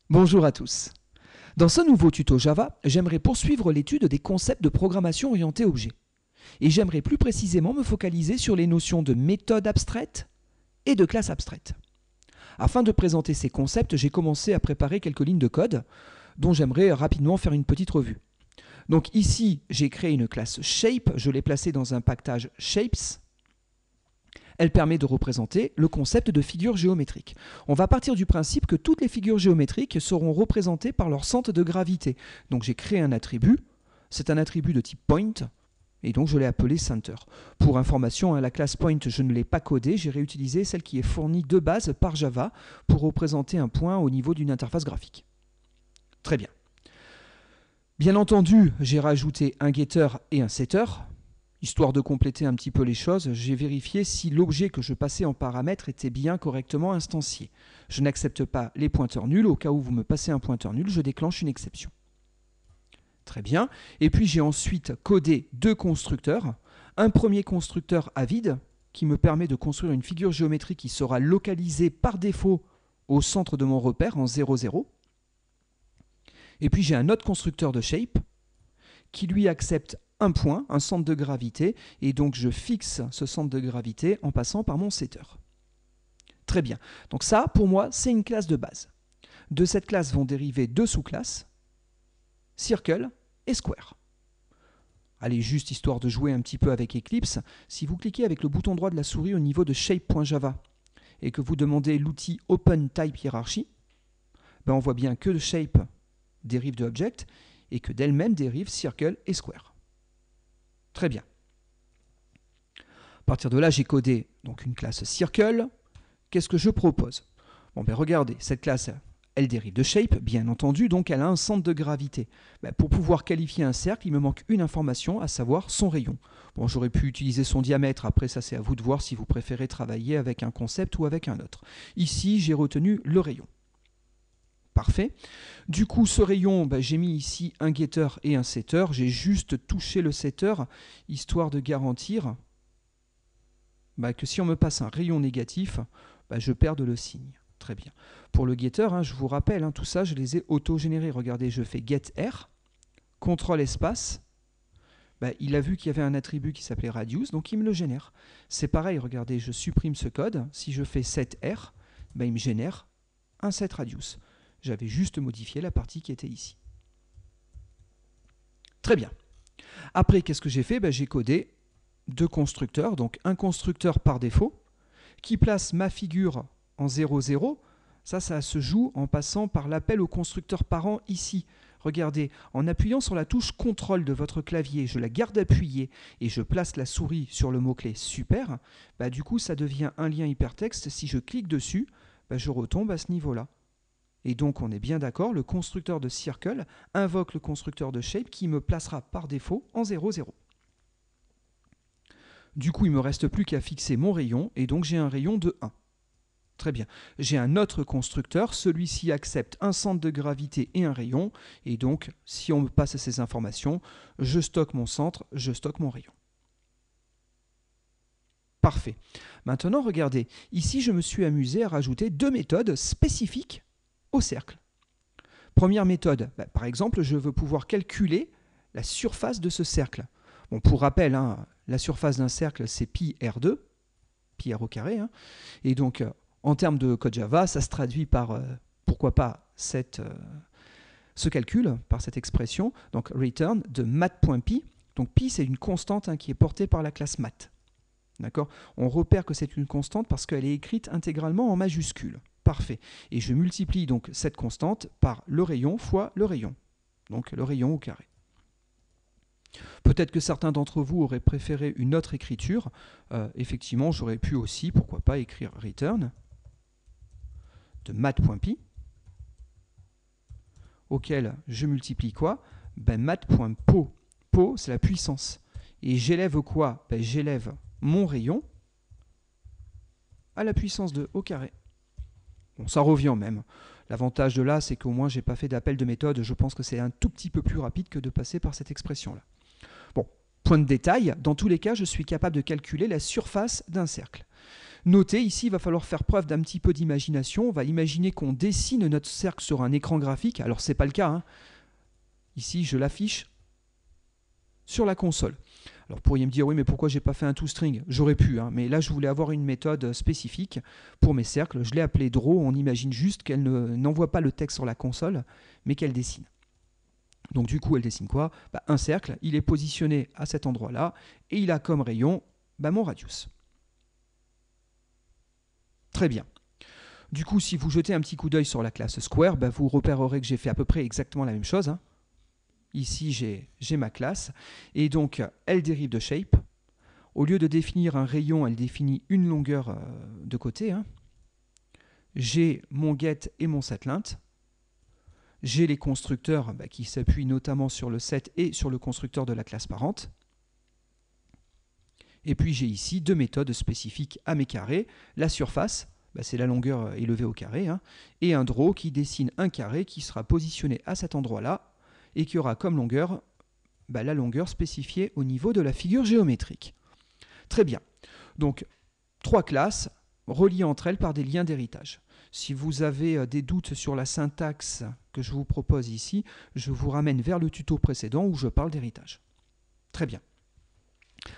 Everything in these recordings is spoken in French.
Bonjour à tous. Dans ce nouveau tuto Java, j'aimerais poursuivre l'étude des concepts de programmation orientée objet. Et j'aimerais plus précisément me focaliser sur les notions de méthode abstraite et de classe abstraite. Afin de présenter ces concepts, j'ai commencé à préparer quelques lignes de code dont j'aimerais rapidement faire une petite revue. Donc ici, j'ai créé une classe Shape, je l'ai placée dans un package Shapes. Elle permet de représenter le concept de figure géométrique. On va partir du principe que toutes les figures géométriques seront représentées par leur centre de gravité. Donc j'ai créé un attribut, c'est un attribut de type point, et donc je l'ai appelé center. Pour information, la classe point, je ne l'ai pas codée, j'ai réutilisé celle qui est fournie de base par Java pour représenter un point au niveau d'une interface graphique. Très bien. Bien entendu, j'ai rajouté un getter et un setter. Histoire de compléter un petit peu les choses, j'ai vérifié si l'objet que je passais en paramètre était bien correctement instancié. Je n'accepte pas les pointeurs nuls, au cas où vous me passez un pointeur nul, je déclenche une exception. Très bien. Et puis j'ai ensuite codé deux constructeurs. Un premier constructeur à vide, qui me permet de construire une figure géométrique qui sera localisée par défaut au centre de mon repère en 0, 0. Et puis j'ai un autre constructeur de shape, qui lui accepte un point, un centre de gravité, et donc je fixe ce centre de gravité en passant par mon setter. Très bien. Donc ça, pour moi, c'est une classe de base. De cette classe vont dériver deux sous-classes, circle et square. Allez, juste histoire de jouer un petit peu avec Eclipse, si vous cliquez avec le bouton droit de la souris au niveau de shape.java et que vous demandez l'outil Open Type Hierarchy, on voit bien que shape dérive de object et que d'elle-même dérive circle et square. Très bien. À partir de là, j'ai codé donc une classe circle. Qu'est-ce que je propose? Regardez, cette classe, elle dérive de shape, bien entendu, donc elle a un centre de gravité. Pour pouvoir qualifier un cercle, il me manque une information, à savoir son rayon. J'aurais pu utiliser son diamètre, après ça c'est à vous de voir si vous préférez travailler avec un concept ou avec un autre. Ici, j'ai retenu le rayon. Parfait. Du coup, ce rayon, j'ai mis ici un getter et un setter. J'ai juste touché le setter, histoire de garantir que si on me passe un rayon négatif, je perde le signe. Très bien. Pour le getter, je vous rappelle, tout ça, je les ai auto-générés. Regardez, je fais getR, contrôle espace. Il a vu qu'il y avait un attribut qui s'appelait radius, donc il me le génère. C'est pareil, regardez, je supprime ce code. Si je fais setR, il me génère un setRadius. J'avais juste modifié la partie qui était ici. Très bien. Après, qu'est-ce que j'ai fait? J'ai codé deux constructeurs, donc un constructeur par défaut, qui place ma figure en 0, 0. Ça se joue en passant par l'appel au constructeur parent ici. Regardez, en appuyant sur la touche CTRL de votre clavier, je la garde appuyée et je place la souris sur le mot-clé super, du coup, ça devient un lien hypertexte. Si je clique dessus, je retombe à ce niveau-là. Et donc, on est bien d'accord, le constructeur de circle invoque le constructeur de shape qui me placera par défaut en 0, 0. Du coup, il ne me reste plus qu'à fixer mon rayon, et donc j'ai un rayon de 1. Très bien. J'ai un autre constructeur, celui-ci accepte un centre de gravité et un rayon, et donc, si on me passe ces informations, je stocke mon centre, je stocke mon rayon. Parfait. Maintenant, regardez, ici, je me suis amusé à rajouter deux méthodes spécifiques au cercle. Première méthode, par exemple, je veux pouvoir calculer la surface de ce cercle. Pour rappel, la surface d'un cercle, c'est pi r2, pi r au carré. Et donc, en termes de code Java, ça se traduit par, pourquoi pas, ce calcul, par cette expression, donc return de mat.pi. Donc pi, c'est une constante qui est portée par la classe mat. D'accord? On repère que c'est une constante parce qu'elle est écrite intégralement en majuscule. Parfait. Et je multiplie donc cette constante par le rayon fois le rayon. Donc le rayon au carré. Peut-être que certains d'entre vous auraient préféré une autre écriture. Effectivement, j'aurais pu aussi, pourquoi pas, écrire return de mat.pi, auquel je multiplie quoi? Mat.po. Po, c'est la puissance. Et j'élève quoi? J'élève mon rayon à la puissance de au carré. Ça revient au même. L'avantage de là, c'est qu'au moins, je n'ai pas fait d'appel de méthode. Je pense que c'est un tout petit peu plus rapide que de passer par cette expression-là. Point de détail, dans tous les cas, je suis capable de calculer la surface d'un cercle. Notez, ici, il va falloir faire preuve d'un petit peu d'imagination. On va imaginer qu'on dessine notre cercle sur un écran graphique. Alors, ce n'est pas le cas, hein. Ici, je l'affiche sur la console. Alors, vous pourriez me dire, oui, mais pourquoi j'ai pas fait un toString? J'aurais pu, hein, mais là, je voulais avoir une méthode spécifique pour mes cercles. Je l'ai appelée draw. On imagine juste qu'elle n'envoie pas le texte sur la console, mais qu'elle dessine. Donc, du coup, elle dessine quoi? Un cercle, il est positionné à cet endroit-là, et il a comme rayon mon radius. Très bien. Du coup, si vous jetez un petit coup d'œil sur la classe Square, vous repérerez que j'ai fait à peu près exactement la même chose, hein. Ici, j'ai ma classe, et donc elle dérive de shape. Au lieu de définir un rayon, elle définit une longueur de côté, hein. J'ai mon get et mon setLint. J'ai les constructeurs qui s'appuient notamment sur le set et sur le constructeur de la classe parente. Et puis j'ai ici deux méthodes spécifiques à mes carrés. La surface, c'est la longueur élevée au carré, hein, et un draw qui dessine un carré qui sera positionné à cet endroit-là et qui aura comme longueur la longueur spécifiée au niveau de la figure géométrique. Très bien. Donc, trois classes reliées entre elles par des liens d'héritage. Si vous avez des doutes sur la syntaxe que je vous propose ici, je vous ramène vers le tuto précédent où je parle d'héritage. Très bien.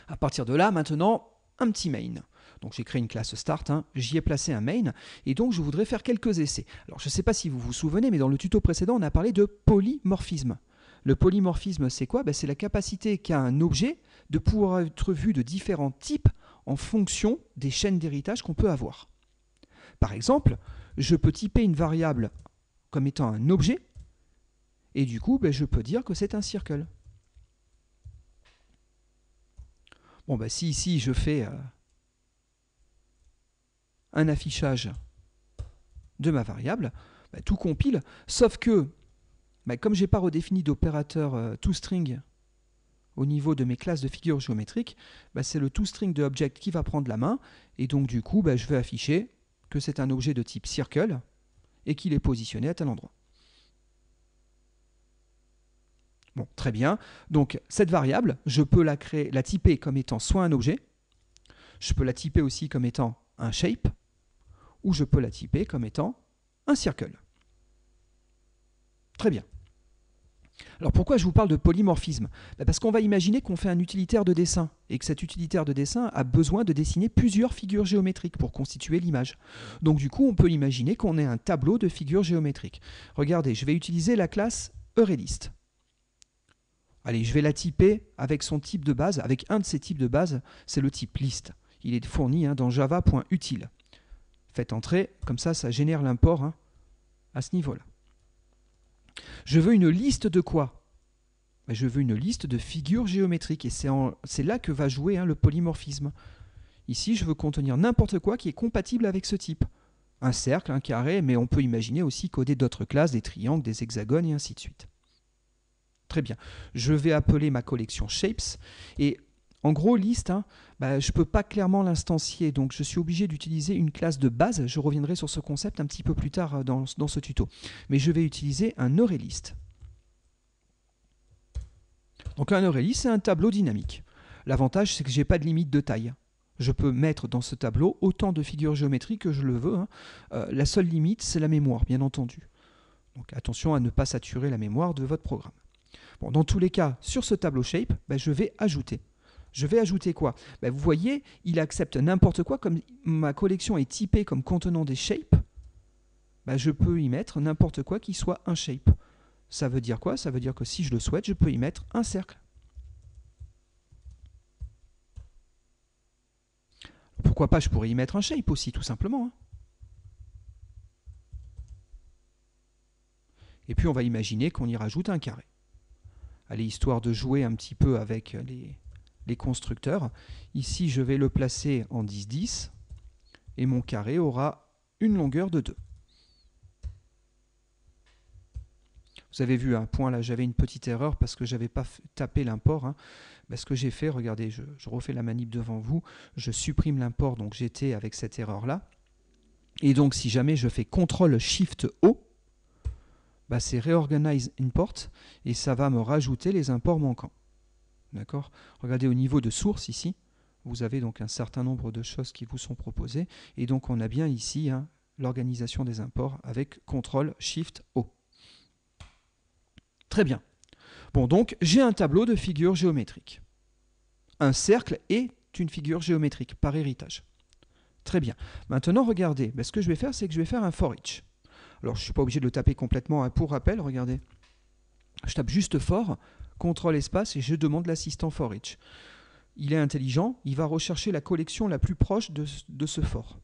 À partir de là, maintenant, un petit main. Donc j'ai créé une classe start, hein, j'y ai placé un main, et donc je voudrais faire quelques essais. Alors je ne sais pas si vous vous souvenez, mais dans le tuto précédent, on a parlé de polymorphisme. Le polymorphisme, c'est quoi? C'est la capacité qu'a un objet de pouvoir être vu de différents types en fonction des chaînes d'héritage qu'on peut avoir. Par exemple, je peux typer une variable comme étant un objet, et du coup, je peux dire que c'est un circle. Bon, si ici je fais un affichage de ma variable, tout compile, sauf que, comme je n'ai pas redéfini d'opérateur toString au niveau de mes classes de figures géométriques, c'est le toString de object qui va prendre la main, et donc du coup, je vais afficher que c'est un objet de type circle et qu'il est positionné à tel endroit. Bon, très bien. Donc cette variable, je peux la typer comme étant soit un objet, je peux la typer aussi comme étant un shape, ou je peux la typer comme étant un circle. Très bien. Alors pourquoi je vous parle de polymorphisme? Parce qu'on va imaginer qu'on fait un utilitaire de dessin, et que cet utilitaire de dessin a besoin de dessiner plusieurs figures géométriques pour constituer l'image. Donc du coup, on peut imaginer qu'on ait un tableau de figures géométriques. Regardez, je vais utiliser la classe EureList. Allez, je vais la typer avec son type de base, avec un de ses types de base, c'est le type list. Il est fourni dans java.util. Faites entrer, comme ça, ça génère l'import à ce niveau-là. Je veux une liste de quoi? Je veux une liste de figures géométriques, et c'est là que va jouer le polymorphisme. Ici, je veux contenir n'importe quoi qui est compatible avec ce type. Un cercle, un carré, mais on peut imaginer aussi coder d'autres classes, des triangles, des hexagones, et ainsi de suite. Très bien. Je vais appeler ma collection Shapes, et en gros, list, je ne peux pas clairement l'instancier, donc je suis obligé d'utiliser une classe de base. Je reviendrai sur ce concept un petit peu plus tard dans ce tuto. Mais je vais utiliser un EureList. Donc un EureList, c'est un tableau dynamique. L'avantage, c'est que je n'ai pas de limite de taille. Je peux mettre dans ce tableau autant de figures géométriques que je le veux. La seule limite, c'est la mémoire, bien entendu. Donc attention à ne pas saturer la mémoire de votre programme. Bon, dans tous les cas, sur ce tableau Shape, je vais ajouter. Je vais ajouter quoi? Vous voyez, il accepte n'importe quoi. Comme ma collection est typée comme contenant des shapes, je peux y mettre n'importe quoi qui soit un shape. Ça veut dire quoi? Ça veut dire que si je le souhaite, je peux y mettre un cercle. Pourquoi pas, je pourrais y mettre un shape aussi, tout simplement. Et puis on va imaginer qu'on y rajoute un carré. Allez, histoire de jouer un petit peu avec les constructeurs. Ici, je vais le placer en 10-10 et mon carré aura une longueur de 2. Vous avez vu un point là, j'avais une petite erreur parce que je n'avais pas tapé l'import. Ce que j'ai fait, regardez, je refais la manip devant vous, je supprime l'import, donc j'étais avec cette erreur-là. Et donc, si jamais je fais CTRL-SHIFT-O, c'est Reorganize Import et ça va me rajouter les imports manquants. D'accord? Regardez au niveau de source ici, vous vous avez donc un certain nombre de choses qui vous sont proposées. Et donc on a bien ici l'organisation des imports avec CTRL-SHIFT-O. Très bien. Bon, donc j'ai un tableau de figures géométriques. Un cercle est une figure géométrique par héritage. Très bien. Maintenant, regardez, ce que je vais faire, c'est que je vais faire un for each. Alors, je ne suis pas obligé de le taper complètement. Pour rappel, regardez. Je tape juste for, CTRL espace, et je demande l'assistant for each. Il est intelligent, il va rechercher la collection la plus proche de ce for.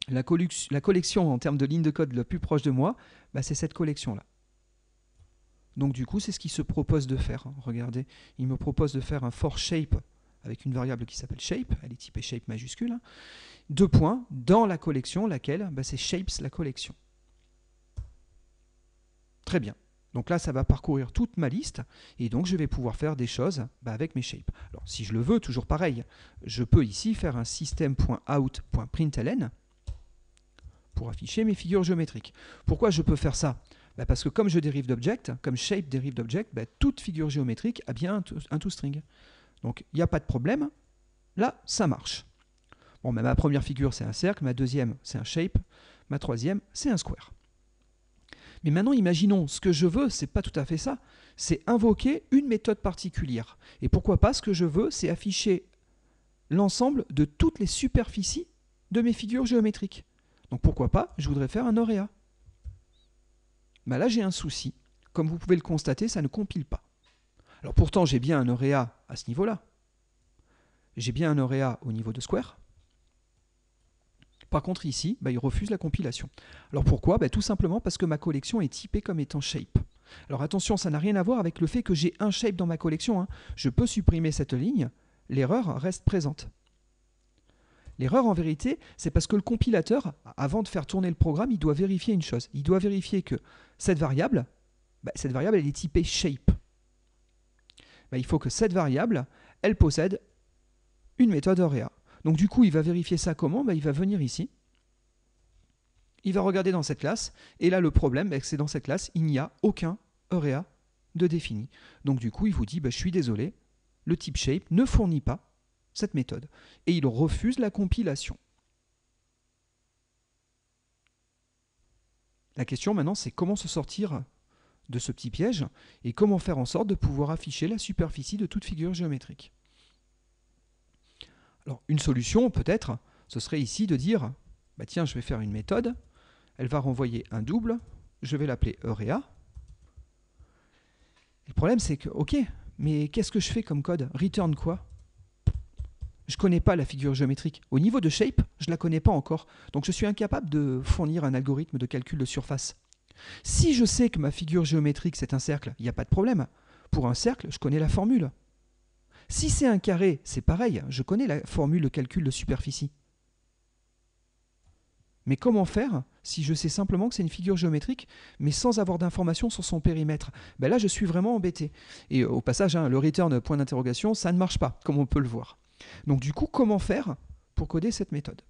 La collection en termes de ligne de code la plus proche de moi, c'est cette collection-là. Donc du coup, c'est ce qu'il se propose de faire. Regardez, il me propose de faire un for shape avec une variable qui s'appelle shape, elle est typée shape majuscule. 2 points dans la collection, laquelle c'est shapes la collection. Très bien. Donc là, ça va parcourir toute ma liste, et donc je vais pouvoir faire des choses avec mes shapes. Alors si je le veux, toujours pareil, je peux ici faire un system.out.println pour afficher mes figures géométriques. Pourquoi je peux faire ça? Parce que comme je dérive d'object, comme shape dérive d'object, toute figure géométrique a bien un toString. Donc il n'y a pas de problème, là ça marche. Bon, ma première figure c'est un cercle, ma deuxième c'est un shape, ma troisième c'est un square. Mais maintenant imaginons, ce que je veux, c'est pas tout à fait ça, c'est invoquer une méthode particulière. Et pourquoi pas, ce que je veux, c'est afficher l'ensemble de toutes les superficies de mes figures géométriques. Donc pourquoi pas, je voudrais faire un auréa. Là j'ai un souci, comme vous pouvez le constater, ça ne compile pas. Alors pourtant j'ai bien un auréa à ce niveau-là. J'ai bien un auréa au niveau de square. Par contre ici, il refuse la compilation. Alors pourquoi? Tout simplement parce que ma collection est typée comme étant shape. Alors attention, ça n'a rien à voir avec le fait que j'ai un shape dans ma collection. Je peux supprimer cette ligne, l'erreur reste présente. L'erreur en vérité, c'est parce que le compilateur, avant de faire tourner le programme, il doit vérifier une chose. Il doit vérifier que cette variable elle est typée shape. Il faut que cette variable, elle possède une méthode auréa. Donc du coup, il va vérifier ça comment? Il va venir ici, il va regarder dans cette classe, et là le problème, c'est que dans cette classe, il n'y a aucun auréa de défini. Donc du coup, il vous dit, je suis désolé, le type shape ne fournit pas cette méthode, et il refuse la compilation. La question maintenant, c'est comment se sortir de ce petit piège, et comment faire en sorte de pouvoir afficher la superficie de toute figure géométrique. Alors, une solution, peut-être, ce serait ici de dire, tiens, je vais faire une méthode, elle va renvoyer un double, je vais l'appeler auréa. Le problème, c'est que, ok, mais qu'est-ce que je fais comme code? Return quoi? Je ne connais pas la figure géométrique. Au niveau de shape, je ne la connais pas encore. Donc je suis incapable de fournir un algorithme de calcul de surface. Si je sais que ma figure géométrique, c'est un cercle, il n'y a pas de problème. Pour un cercle, je connais la formule. Si c'est un carré, c'est pareil, je connais la formule de calcul de superficie. Mais comment faire si je sais simplement que c'est une figure géométrique, mais sans avoir d'informations sur son périmètre? Là, je suis vraiment embêté. Et au passage, le return point d'interrogation, ça ne marche pas, comme on peut le voir. Donc du coup, comment faire pour coder cette méthode?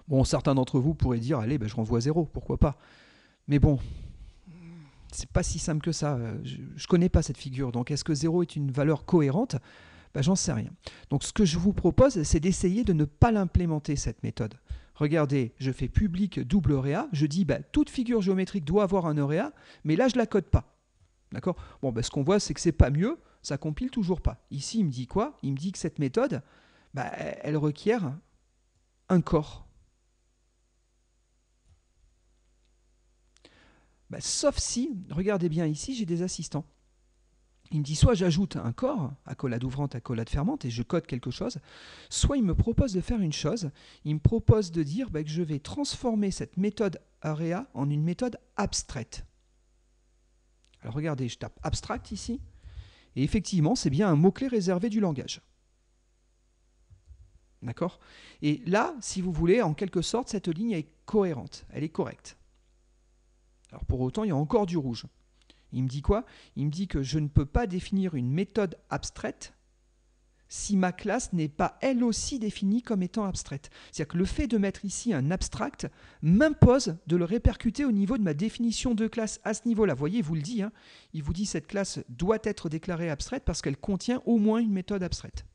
Bon, certains d'entre vous pourraient dire, allez, je renvoie 0, pourquoi pas? Mais bon, c'est pas si simple que ça. Je connais pas cette figure, donc est-ce que 0 est une valeur cohérente? J'en sais rien. Donc ce que je vous propose, c'est d'essayer de ne pas l'implémenter, cette méthode. Regardez, je fais public double auréa, je dis toute figure géométrique doit avoir un auréa, mais là je la code pas. D'accord? Bon, ce qu'on voit, c'est que c'est pas mieux, ça compile toujours pas. Ici, il me dit quoi? Il me dit que cette méthode, elle requiert un corps. Sauf si, regardez bien ici, j'ai des assistants. Il me dit soit j'ajoute un corps, accolade ouvrante, accolade fermante, et je code quelque chose, soit il me propose de faire une chose, il me propose de dire que je vais transformer cette méthode auréa en une méthode abstraite. Alors regardez, je tape abstract ici, et effectivement, c'est bien un mot-clé réservé du langage. D'accord? Et là, si vous voulez, en quelque sorte, cette ligne est cohérente, elle est correcte. Alors pour autant, il y a encore du rouge. Il me dit quoi? Il me dit que je ne peux pas définir une méthode abstraite si ma classe n'est pas elle aussi définie comme étant abstraite. C'est-à-dire que le fait de mettre ici un abstract m'impose de le répercuter au niveau de ma définition de classe à ce niveau-là. Vous voyez, il vous le dit, il vous dit que cette classe doit être déclarée abstraite parce qu'elle contient au moins une méthode abstraite.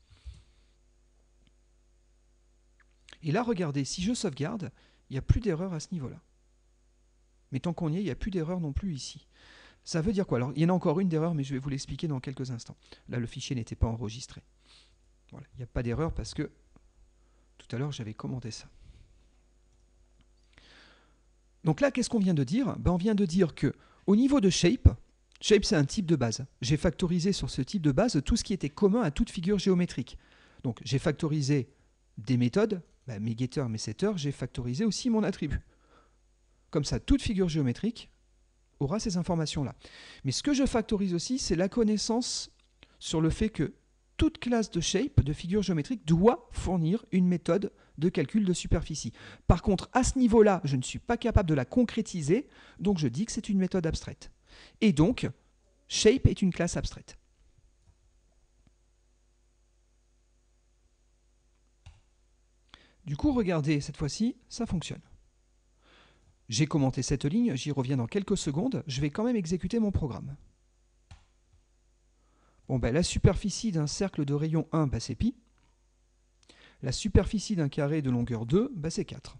Et là, regardez, si je sauvegarde, il n'y a plus d'erreur à ce niveau-là. Mais tant qu'on y est, il n'y a plus d'erreur non plus ici. Ça veut dire quoi? Alors, il y en a encore une d'erreur, mais je vais vous l'expliquer dans quelques instants. Là, le fichier n'était pas enregistré. Voilà, il n'y a pas d'erreur parce que tout à l'heure, j'avais commenté ça. Donc là, qu'est-ce qu'on vient de dire? On vient de dire que au niveau de shape, shape c'est un type de base. J'ai factorisé sur ce type de base tout ce qui était commun à toute figure géométrique. Donc j'ai factorisé des méthodes, mes getters, mes setters, j'ai factorisé aussi mon attribut. Comme ça, toute figure géométrique aura ces informations-là. Mais ce que je factorise aussi, c'est la connaissance sur le fait que toute classe de shape, de figure géométrique, doit fournir une méthode de calcul de superficie. Par contre, à ce niveau-là, je ne suis pas capable de la concrétiser, donc je dis que c'est une méthode abstraite. Et donc, shape est une classe abstraite. Du coup, regardez, cette fois-ci, ça fonctionne. J'ai commenté cette ligne, j'y reviens dans quelques secondes, je vais quand même exécuter mon programme. Bon, la superficie d'un cercle de rayon 1, c'est pi. La superficie d'un carré de longueur 2, c'est 4.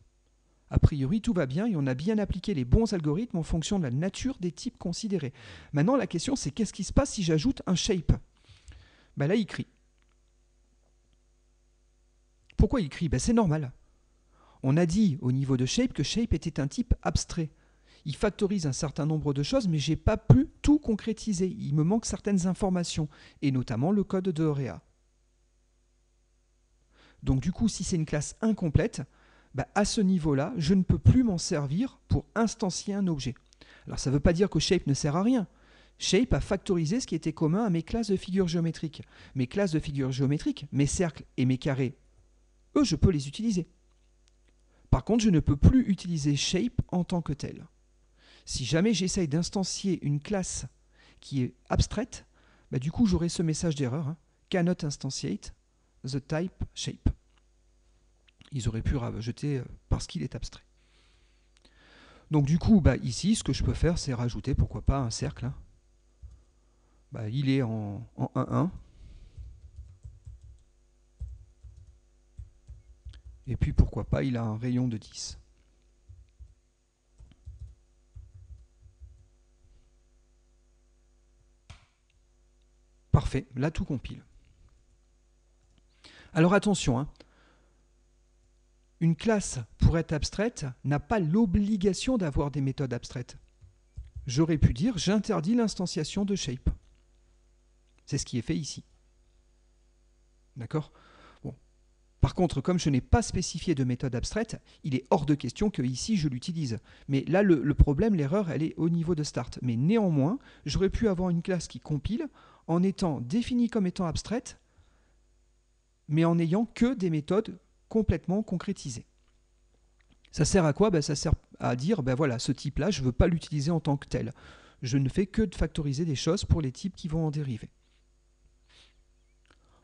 A priori, tout va bien et on a bien appliqué les bons algorithmes en fonction de la nature des types considérés. Maintenant, la question, c'est qu'est-ce qui se passe si j'ajoute un shape? Là, il crie. Pourquoi il crie? C'est normal. On a dit au niveau de shape que shape était un type abstrait. Il factorise un certain nombre de choses, mais je n'ai pas pu tout concrétiser. Il me manque certaines informations, et notamment le code de Aurea. Donc du coup, si c'est une classe incomplète, à ce niveau-là, je ne peux plus m'en servir pour instancier un objet. Alors ça ne veut pas dire que shape ne sert à rien. Shape a factorisé ce qui était commun à mes classes de figures géométriques. Mes classes de figures géométriques, mes cercles et mes carrés, eux, je peux les utiliser. Par contre, je ne peux plus utiliser shape en tant que tel. Si jamais j'essaye d'instancier une classe qui est abstraite, du coup, j'aurai ce message d'erreur, cannot instantiate the type shape. Ils auraient pu rajouter parce qu'il est abstrait. Donc du coup, ici, ce que je peux faire, c'est rajouter, pourquoi pas, un cercle. Il est en 1-1. Et puis pourquoi pas, il a un rayon de 10. Parfait, là tout compile. Alors attention, une classe, pour être abstraite, n'a pas l'obligation d'avoir des méthodes abstraites. J'aurais pu dire, j'interdis l'instanciation de shape. C'est ce qui est fait ici. D'accord? Bon. Par contre, comme je n'ai pas spécifié de méthode abstraite, il est hors de question que ici je l'utilise. Mais là, le problème, l'erreur, elle est au niveau de start. Mais néanmoins, j'aurais pu avoir une classe qui compile en étant définie comme étant abstraite, mais en n'ayant que des méthodes complètement concrétisées. Ça sert à quoi? Ça sert à dire, voilà, ce type-là, je ne veux pas l'utiliser en tant que tel. Je ne fais que de factoriser des choses pour les types qui vont en dériver.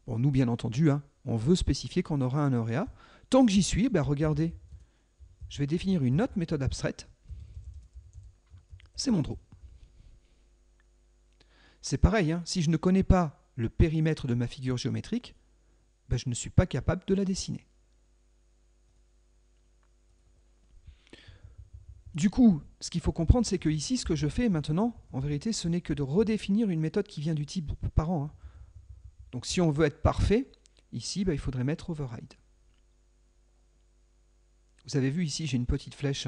Bon, nous, bien entendu, on veut spécifier qu'on aura un Aurea. Tant que j'y suis, regardez, je vais définir une autre méthode abstraite. C'est mon draw. C'est pareil, si je ne connais pas le périmètre de ma figure géométrique, je ne suis pas capable de la dessiner. Du coup, ce qu'il faut comprendre, c'est que ici, ce que je fais maintenant, en vérité, ce n'est que de redéfinir une méthode qui vient du type parent. Donc si on veut être parfait, ici, il faudrait mettre override. Vous avez vu ici, j'ai une petite flèche.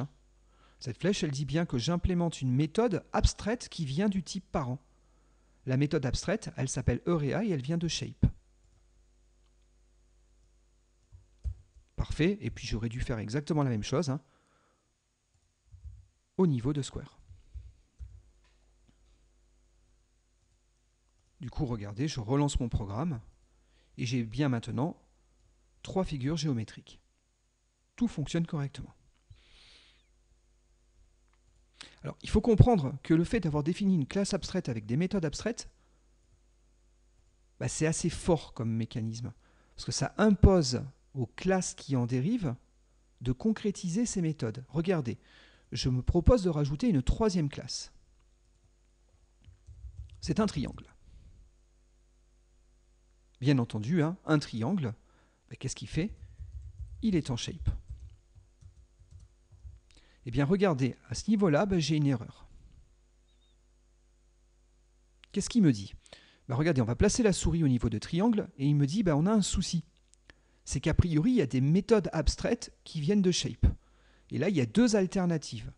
Cette flèche, elle dit bien que j'implémente une méthode abstraite qui vient du type parent. La méthode abstraite, elle s'appelle Aurea et elle vient de shape. Parfait, et puis j'aurais dû faire exactement la même chose au niveau de square. Du coup, regardez, je relance mon programme et j'ai bien maintenant 3 figures géométriques. Tout fonctionne correctement. Alors, il faut comprendre que le fait d'avoir défini une classe abstraite avec des méthodes abstraites, c'est assez fort comme mécanisme, parce que ça impose aux classes qui en dérivent de concrétiser ces méthodes. Regardez, je me propose de rajouter une 3e classe. C'est un triangle. Bien entendu, un triangle, qu'est-ce qu'il fait? il est en shape. Eh bien, regardez, à ce niveau-là, j'ai une erreur. Qu'est-ce qu'il me dit? Regardez, on va placer la souris au niveau de triangle, et il me dit, on a un souci. C'est qu'a priori, il y a des méthodes abstraites qui viennent de shape. Et là, il y a deux alternatives.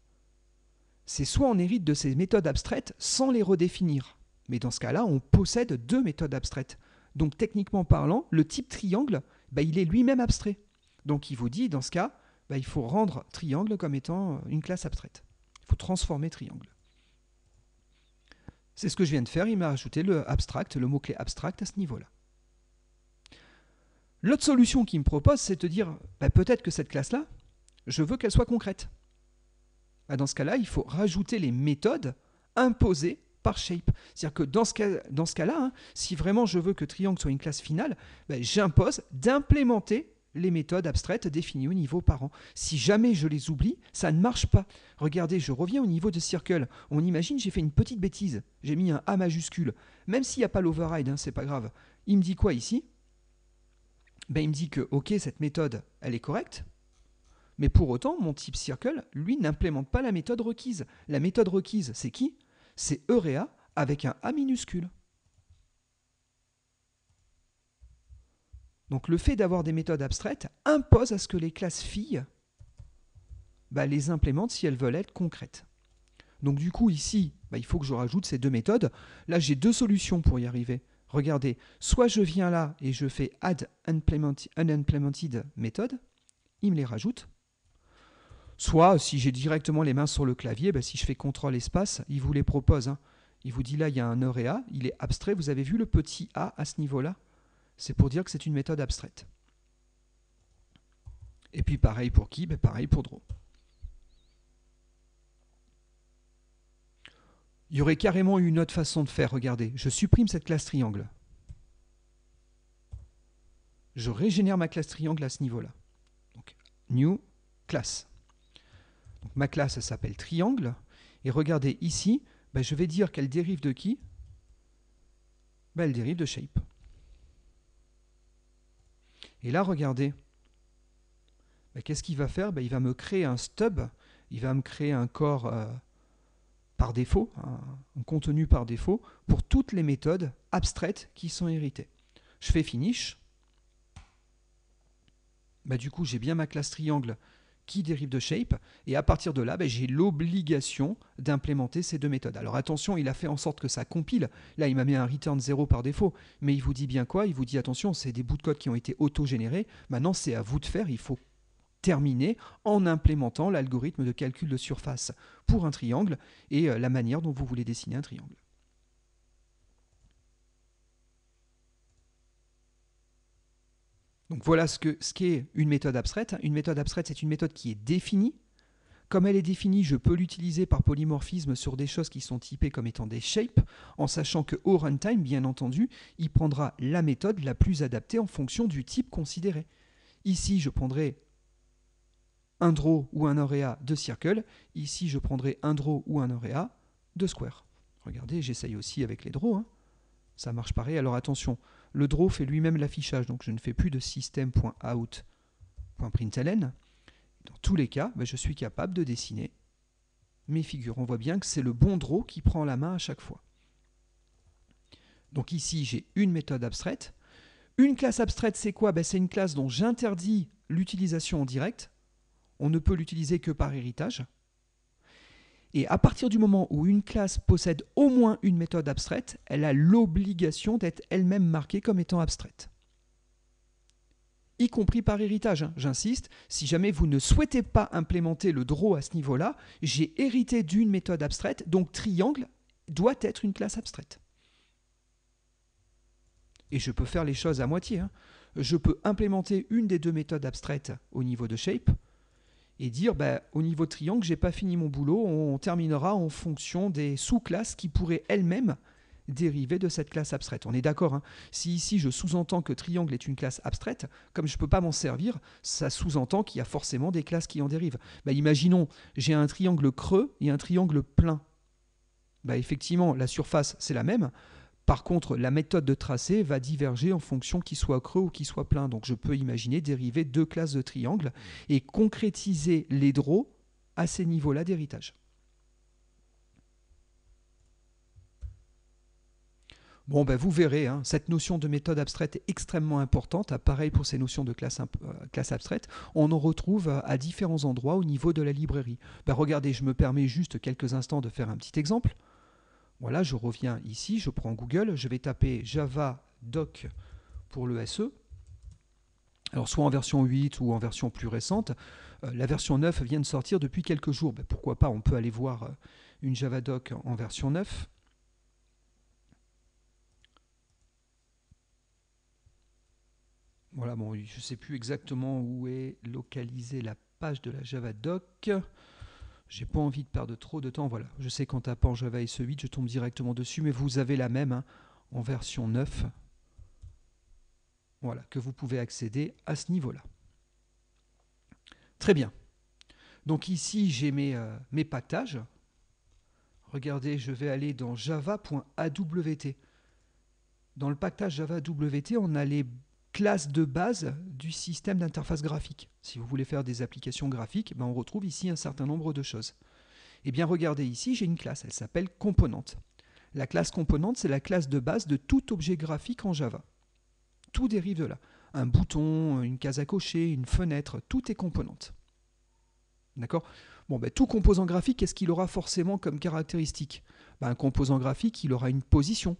C'est soit on hérite de ces méthodes abstraites sans les redéfinir. Mais dans ce cas-là, on possède deux méthodes abstraites. Donc techniquement parlant, le type triangle, il est lui-même abstrait. Donc il vous dit, dans ce cas, il faut rendre triangle comme étant une classe abstraite. Il faut transformer triangle. C'est ce que je viens de faire, il m'a ajouté le abstract, le mot-clé abstract à ce niveau-là. L'autre solution qu'il me propose, c'est de dire, peut-être que cette classe-là, je veux qu'elle soit concrète. Dans ce cas-là, il faut rajouter les méthodes imposées par shape. C'est-à-dire que dans ce cas-là, si vraiment je veux que triangle soit une classe finale, j'impose d'implémenter les méthodes abstraites définies au niveau parent. Si jamais je les oublie, ça ne marche pas. Regardez, je reviens au niveau de circle. On imagine, j'ai fait une petite bêtise. J'ai mis un A majuscule. Même s'il n'y a pas l'override, c'est pas grave. Il me dit quoi ici? Il me dit que, ok, cette méthode, elle est correcte. Mais pour autant, mon type circle, lui, n'implémente pas la méthode requise. La méthode requise, c'est qui? C'est Eurea avec un A minuscule. Donc le fait d'avoir des méthodes abstraites impose à ce que les classes filles les implémentent si elles veulent être concrètes. Donc du coup ici, il faut que je rajoute ces deux méthodes. Là j'ai deux solutions pour y arriver. Regardez, soit je viens là et je fais add unimplemented method, il me les rajoute. Soit si j'ai directement les mains sur le clavier, si je fais CTRL espace, il vous les propose. Il vous dit là il y a un Eurea, il est abstrait, vous avez vu le petit A à ce niveau-là? C'est pour dire que c'est une méthode abstraite. Et puis pareil pour qui? Pareil pour draw. Il y aurait carrément une autre façon de faire. Regardez, je supprime cette classe triangle. Je régénère ma classe triangle à ce niveau-là. Donc, new class. Donc, ma classe s'appelle triangle. Et regardez ici, je vais dire qu'elle dérive de qui? Elle dérive de shape. Et là, regardez, qu'est-ce qu'il va faire? Il va me créer un stub, il va me créer un corps par défaut, un contenu par défaut, pour toutes les méthodes abstraites qui sont héritées. Je fais finish. Du coup, j'ai bien ma classe triangle qui dérive de shape, et à partir de là, j'ai l'obligation d'implémenter ces deux méthodes. Alors attention, il a fait en sorte que ça compile. Là, il m'a mis un return 0 par défaut, mais il vous dit bien quoi? Il vous dit attention, c'est des bouts de code qui ont été auto-générés. Maintenant, c'est à vous de faire. Il faut terminer en implémentant l'algorithme de calcul de surface pour un triangle et la manière dont vous voulez dessiner un triangle. Donc voilà ce qu'est une méthode abstraite. Une méthode abstraite, c'est une méthode qui est définie. Comme elle est définie, je peux l'utiliser par polymorphisme sur des choses qui sont typées comme étant des shapes, en sachant qu'au runtime, bien entendu, il prendra la méthode la plus adaptée en fonction du type considéré. Ici, je prendrai un draw ou un Eurea de circle. Ici, je prendrai un draw ou un Eurea de square. Regardez, j'essaye aussi avec les draws. Ça marche pareil. Alors attention, le draw fait lui-même l'affichage, donc je ne fais plus de system.out.println. Dans tous les cas, je suis capable de dessiner mes figures. On voit bien que c'est le bon draw qui prend la main à chaque fois. Donc ici, j'ai une méthode abstraite. Une classe abstraite, c'est quoi? C'est une classe dont j'interdis l'utilisation en direct. On ne peut l'utiliser que par héritage. Et à partir du moment où une classe possède au moins une méthode abstraite, elle a l'obligation d'être elle-même marquée comme étant abstraite. Y compris par héritage, j'insiste, si jamais vous ne souhaitez pas implémenter le draw à ce niveau-là, j'ai hérité d'une méthode abstraite, donc triangle doit être une classe abstraite. Et je peux faire les choses à moitié. Je peux implémenter une des deux méthodes abstraites au niveau de shape, et dire, au niveau de triangle, j'ai pas fini mon boulot, on terminera en fonction des sous-classes qui pourraient elles-mêmes dériver de cette classe abstraite. On est d'accord, Si ici je sous-entends que triangle est une classe abstraite, comme je ne peux pas m'en servir, ça sous-entend qu'il y a forcément des classes qui en dérivent. Imaginons, j'ai un triangle creux et un triangle plein. Effectivement, la surface, c'est la même. Par contre, la méthode de tracé va diverger en fonction qu'il soit creux ou qu'il soit plein. Donc je peux imaginer dériver deux classes de triangles et concrétiser les draws à ces niveaux-là d'héritage. Bon, ben vous verrez, hein, cette notion de méthode abstraite est extrêmement importante. Pareil pour ces notions de classe abstraite. On en retrouve à différents endroits au niveau de la librairie. Ben regardez, je me permets juste quelques instants de faire un petit exemple. Voilà, je reviens ici, je prends Google, je vais taper Java Doc pour le SE. Alors soit en version 8 ou en version plus récente. La version 9 vient de sortir depuis quelques jours. Ben, pourquoi pas, on peut aller voir une Java Doc en version 9. Voilà, bon, je ne sais plus exactement où est localisée la page de la Java Doc. J'ai pas envie de perdre trop de temps. Voilà, je sais qu'en tapant Java SE8, je tombe directement dessus, mais vous avez la même hein, en version 9. Voilà, que vous pouvez accéder à ce niveau-là. Très bien. Donc ici, j'ai mes packages. Regardez, je vais aller dans java.awt. Dans le package Java AWT, on a les classes de base du système d'interface graphique. Si vous voulez faire des applications graphiques, ben on retrouve ici un certain nombre de choses. Eh bien, regardez ici, j'ai une classe, elle s'appelle componente. La classe componente, c'est la classe de base de tout objet graphique en Java. Tout dérive de là. Un bouton, une case à cocher, une fenêtre, tout est componente. D'accord ? Bon, ben, tout composant graphique, qu'est-ce qu'il aura forcément comme caractéristique ? Ben, un composant graphique, il aura une position.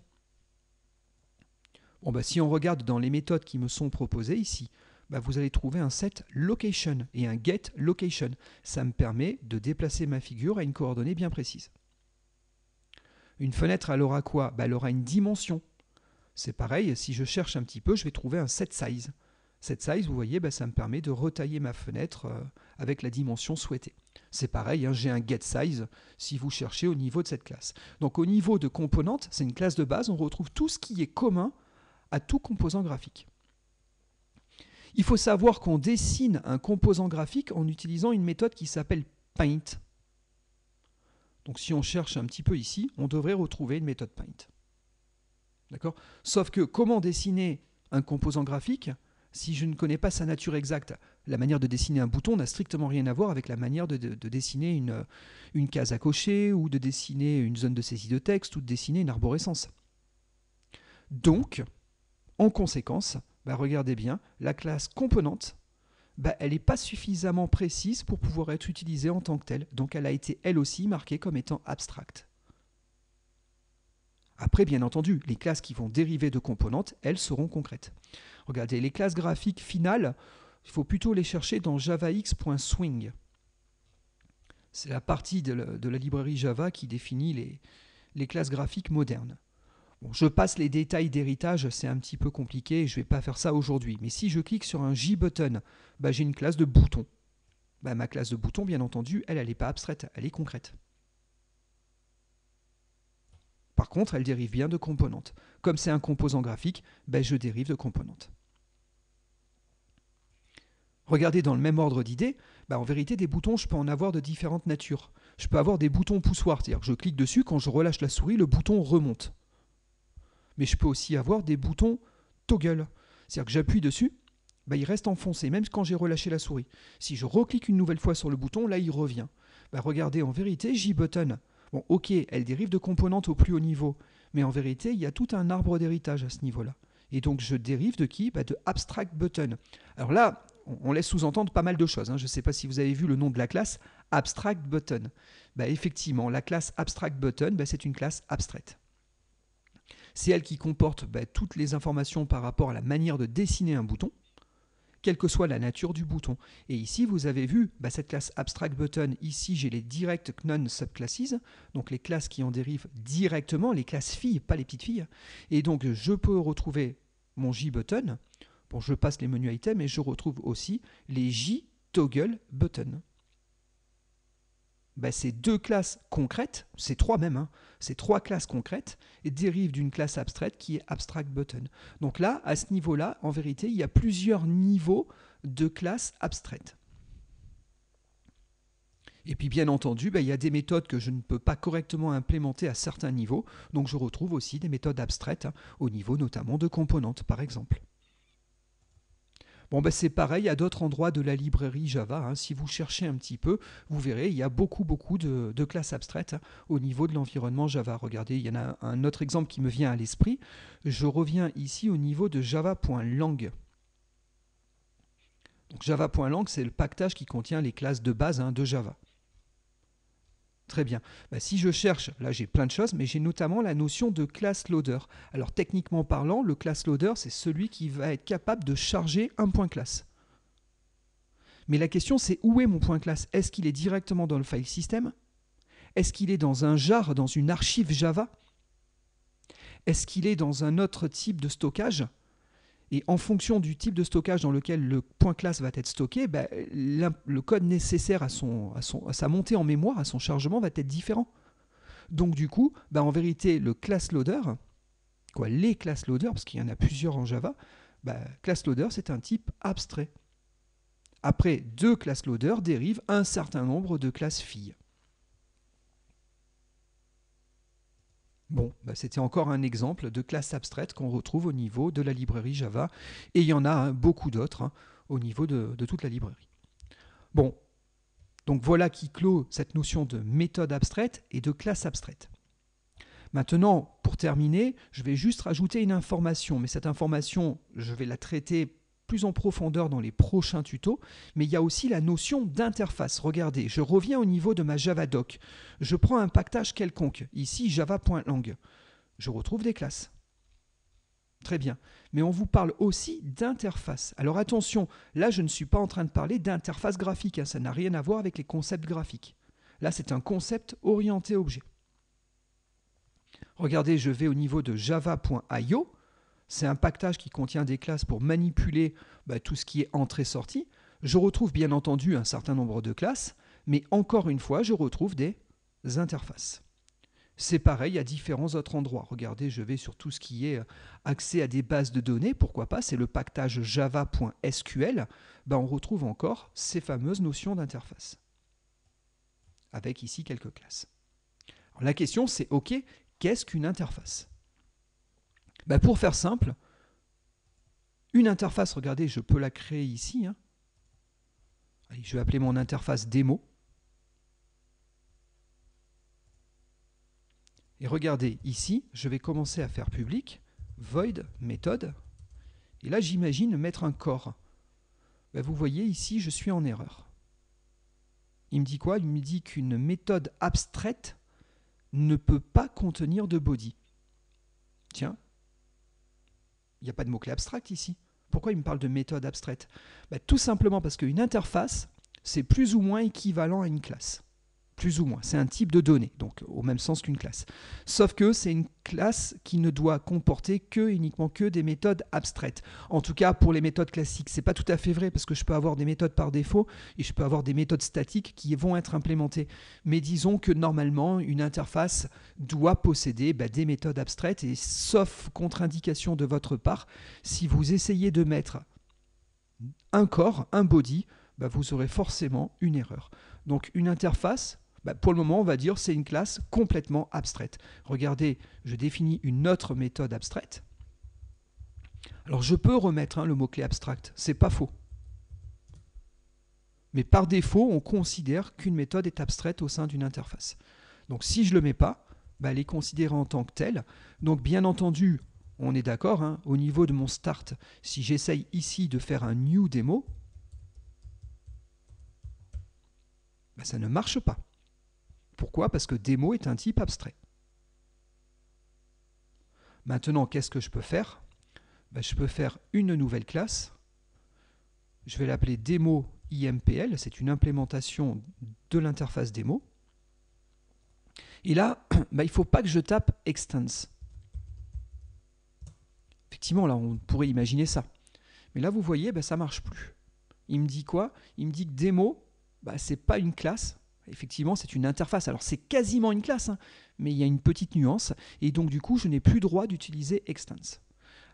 Bon, bah, si on regarde dans les méthodes qui me sont proposées ici, bah, vous allez trouver un set location et un get location. Ça me permet de déplacer ma figure à une coordonnée bien précise. Une fenêtre, elle aura quoi ? Bah, elle aura une dimension. C'est pareil, si je cherche un petit peu, je vais trouver un set size. Set size, vous voyez, bah, ça me permet de retailler ma fenêtre avec la dimension souhaitée. C'est pareil, hein, j'ai un get size si vous cherchez au niveau de cette classe. Donc au niveau de composante, c'est une classe de base, on retrouve tout ce qui est commun à tout composant graphique. Il faut savoir qu'on dessine un composant graphique en utilisant une méthode qui s'appelle Paint. Donc si on cherche un petit peu ici, on devrait retrouver une méthode Paint. D'accord ? Sauf que comment dessiner un composant graphique si je ne connais pas sa nature exacte ? La manière de dessiner un bouton n'a strictement rien à voir avec la manière de dessiner une case à cocher ou de dessiner une zone de saisie de texte ou de dessiner une arborescence. Donc, en conséquence, bah regardez bien, la classe componente, bah elle n'est pas suffisamment précise pour pouvoir être utilisée en tant que telle. Donc elle a été elle aussi marquée comme étant abstracte. Après, bien entendu, les classes qui vont dériver de composante, elles seront concrètes. Regardez, les classes graphiques finales, il faut plutôt les chercher dans javax.swing. C'est la partie de la librairie Java qui définit les classes graphiques modernes. Bon, je passe les détails d'héritage, c'est un petit peu compliqué, je ne vais pas faire ça aujourd'hui. Mais si je clique sur un J-button, bah, j'ai une classe de bouton. Bah, ma classe de bouton, bien entendu, elle n'est pas abstraite, elle est concrète. Par contre, elle dérive bien de composante. Comme c'est un composant graphique, bah, je dérive de composante. Regardez dans le même ordre d'idées, bah, en vérité, des boutons, je peux en avoir de différentes natures. Je peux avoir des boutons poussoirs, c'est-à-dire que je clique dessus, quand je relâche la souris, le bouton remonte. Mais je peux aussi avoir des boutons toggle. C'est-à-dire que j'appuie dessus, bah, il reste enfoncé, même quand j'ai relâché la souris. Si je reclique une nouvelle fois sur le bouton, là, il revient. Bah, regardez, en vérité, J-button. Bon, ok, elle dérive de composante au plus haut niveau, mais en vérité, il y a tout un arbre d'héritage à ce niveau-là. Et donc, je dérive de qui ? Bah, de abstract button. Alors là, on laisse sous-entendre pas mal de choses. Hein. Je ne sais pas si vous avez vu le nom de la classe, abstract button. Bah, effectivement, la classe abstract button, bah, c'est une classe abstraite. C'est elle qui comporte toutes les informations par rapport à la manière de dessiner un bouton, quelle que soit la nature du bouton. Et ici, vous avez vu cette classe abstract button. Ici, j'ai les direct non subclasses, donc les classes qui en dérivent directement, les classes filles, pas les petites filles. Et donc, je peux retrouver mon J-button. Bon, je passe les menus items et je retrouve aussi les J-toggle button. Ces deux classes concrètes, c'est trois même, hein, ces trois classes concrètes et dérivent d'une classe abstraite qui est abstract button. Donc là, à ce niveau-là, en vérité, il y a plusieurs niveaux de classes abstraites. Et puis bien entendu, il y a des méthodes que je ne peux pas correctement implémenter à certains niveaux, donc je retrouve aussi des méthodes abstraites, au niveau notamment de composantes par exemple. Bon, c'est pareil à d'autres endroits de la librairie Java. Si vous cherchez un petit peu, vous verrez, il y a beaucoup de classes abstraites au niveau de l'environnement Java. Regardez, il y en a un autre exemple qui me vient à l'esprit. Je reviens ici au niveau de java.lang. Donc java.lang, c'est le package qui contient les classes de base de Java. Très bien. Si je cherche, là j'ai plein de choses, mais j'ai notamment la notion de class loader. Alors techniquement parlant, le class loader, c'est celui qui va être capable de charger un point classe. Mais la question c'est où est mon point classe? Est-ce qu'il est directement dans le file system? Est-ce qu'il est dans un jar, dans une archive Java? Est-ce qu'il est dans un autre type de stockage? Et en fonction du type de stockage dans lequel le point classe va être stocké, le code nécessaire à sa montée en mémoire, à son chargement, va être différent. Donc du coup, en vérité, le class loader, les class loaders, parce qu'il y en a plusieurs en Java, class loader, c'est un type abstrait. Après deux class loaders dérivent un certain nombre de classes filles. Bon, c'était encore un exemple de classe abstraite qu'on retrouve au niveau de la librairie Java. Et il y en a beaucoup d'autres au niveau de toute la librairie. Bon, donc voilà qui clôt cette notion de méthode abstraite et de classe abstraite. Maintenant, pour terminer, je vais juste rajouter une information. Mais cette information, je vais la traiter plus en profondeur dans les prochains tutos, mais il y a aussi la notion d'interface. Regardez, je reviens au niveau de ma Javadoc. Je prends un package quelconque, ici java.lang. Je retrouve des classes. Très bien. Mais on vous parle aussi d'interface. Alors attention, là je ne suis pas en train de parler d'interface graphique, ça n'a rien à voir avec les concepts graphiques. Là c'est un concept orienté objet. Regardez, je vais au niveau de java.io. C'est un package qui contient des classes pour manipuler tout ce qui est entrée-sortie. Je retrouve bien entendu un certain nombre de classes, mais encore une fois, je retrouve des interfaces. C'est pareil à différents autres endroits. Regardez, je vais sur tout ce qui est accès à des bases de données. Pourquoi pas? C'est le package java.sql. On retrouve encore ces fameuses notions d'interface. Avec ici quelques classes. Alors, la question c'est, ok, qu'est-ce qu'une interface? Pour faire simple, une interface, regardez, je peux la créer ici. Allez, je vais appeler mon interface démo. Et regardez, ici, je vais commencer à faire public, void, méthode. Et là, j'imagine mettre un corps. Vous voyez, ici, je suis en erreur. Il me dit quoi? Il me dit qu'une méthode abstraite ne peut pas contenir de body. Tiens, il n'y a pas de mot-clé abstract ici. Pourquoi il me parle de méthode abstraite? Tout simplement parce qu'une interface, c'est plus ou moins équivalent à une classe. Plus ou moins, c'est un type de données, donc au même sens qu'une classe. Sauf que c'est une classe qui ne doit comporter uniquement que des méthodes abstraites. En tout cas, pour les méthodes classiques, c'est pas tout à fait vrai parce que je peux avoir des méthodes par défaut et je peux avoir des méthodes statiques qui vont être implémentées. Mais disons que normalement, une interface doit posséder des méthodes abstraites et sauf contre-indication de votre part, si vous essayez de mettre un corps, un body, vous aurez forcément une erreur. Donc une interface, pour le moment, on va dire c'est une classe complètement abstraite. Regardez, je définis une autre méthode abstraite. Alors je peux remettre le mot-clé abstract, c'est pas faux. Mais par défaut, on considère qu'une méthode est abstraite au sein d'une interface. Donc si je ne le mets pas, elle est considérée en tant que telle. Donc bien entendu, on est d'accord, au niveau de mon start, si j'essaye ici de faire un new démo, ça ne marche pas. Pourquoi? Parce que démo est un type abstrait. Maintenant, qu'est-ce que je peux faire? Je peux faire une nouvelle classe. Je vais l'appeler démo IMPL. C'est une implémentation de l'interface démo. Et là, il ne faut pas que je tape extends. Effectivement, là, on pourrait imaginer ça. Mais là, vous voyez, ça ne marche plus. Il me dit quoi? Il me dit que démo, ce n'est pas une classe. Effectivement, c'est une interface. Alors, c'est quasiment une classe, mais il y a une petite nuance. Et donc, du coup, je n'ai plus droit d'utiliser extends.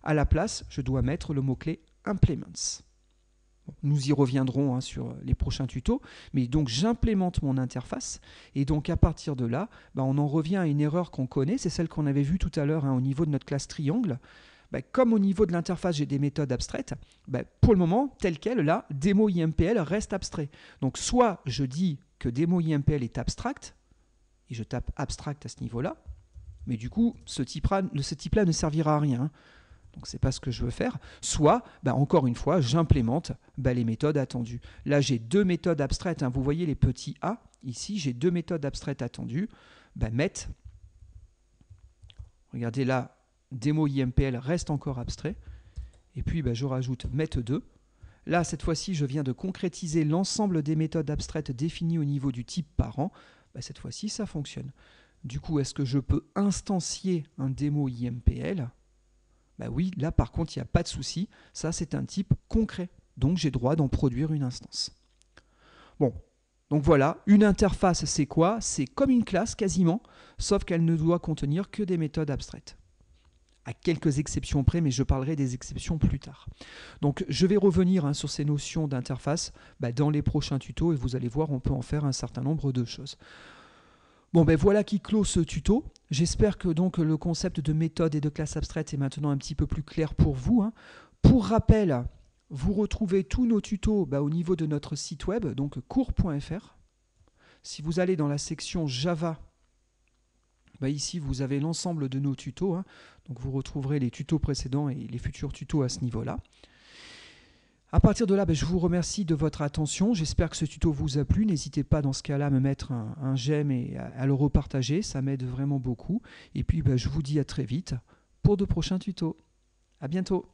À la place, je dois mettre le mot-clé implements. Nous y reviendrons hein, sur les prochains tutos, mais donc j'implémente mon interface et donc à partir de là, on en revient à une erreur qu'on connaît, c'est celle qu'on avait vue tout à l'heure hein, au niveau de notre classe triangle. Comme au niveau de l'interface j'ai des méthodes abstraites, pour le moment, tel quel, là, démo IMPL reste abstrait. Donc soit je dis que démo IMPL est abstract, et je tape abstract à ce niveau-là, mais du coup, ce type-là ne servira à rien. Donc c'est pas ce que je veux faire. Soit, encore une fois, j'implémente les méthodes attendues. Là, j'ai deux méthodes abstraites. Hein. Vous voyez les petits a. Ici, j'ai deux méthodes abstraites attendues. Met. Regardez là, démo IMPL reste encore abstrait. Et puis, je rajoute met2. Là, cette fois-ci, je viens de concrétiser l'ensemble des méthodes abstraites définies au niveau du type parent. Cette fois-ci, ça fonctionne. Du coup, est-ce que je peux instancier un démo IMPL ? Oui, là par contre, il n'y a pas de souci. Ça, c'est un type concret. Donc, j'ai droit d'en produire une instance. Bon, donc voilà, une interface, c'est quoi? C'est comme une classe quasiment, sauf qu'elle ne doit contenir que des méthodes abstraites. À quelques exceptions près, mais je parlerai des exceptions plus tard. Donc, je vais revenir hein, sur ces notions d'interface dans les prochains tutos et vous allez voir, on peut en faire un certain nombre de choses. Bon, voilà qui clôt ce tuto. J'espère que donc le concept de méthode et de classe abstraite est maintenant un petit peu plus clair pour vous. Hein. Pour rappel, vous retrouvez tous nos tutos au niveau de notre site web, donc cours.fr. Si vous allez dans la section Java, ici vous avez l'ensemble de nos tutos. Hein. Donc vous retrouverez les tutos précédents et les futurs tutos à ce niveau-là. À partir de là, je vous remercie de votre attention. J'espère que ce tuto vous a plu. N'hésitez pas dans ce cas-là à me mettre un j'aime et à le repartager. Ça m'aide vraiment beaucoup. Et puis, je vous dis à très vite pour de prochains tutos. À bientôt.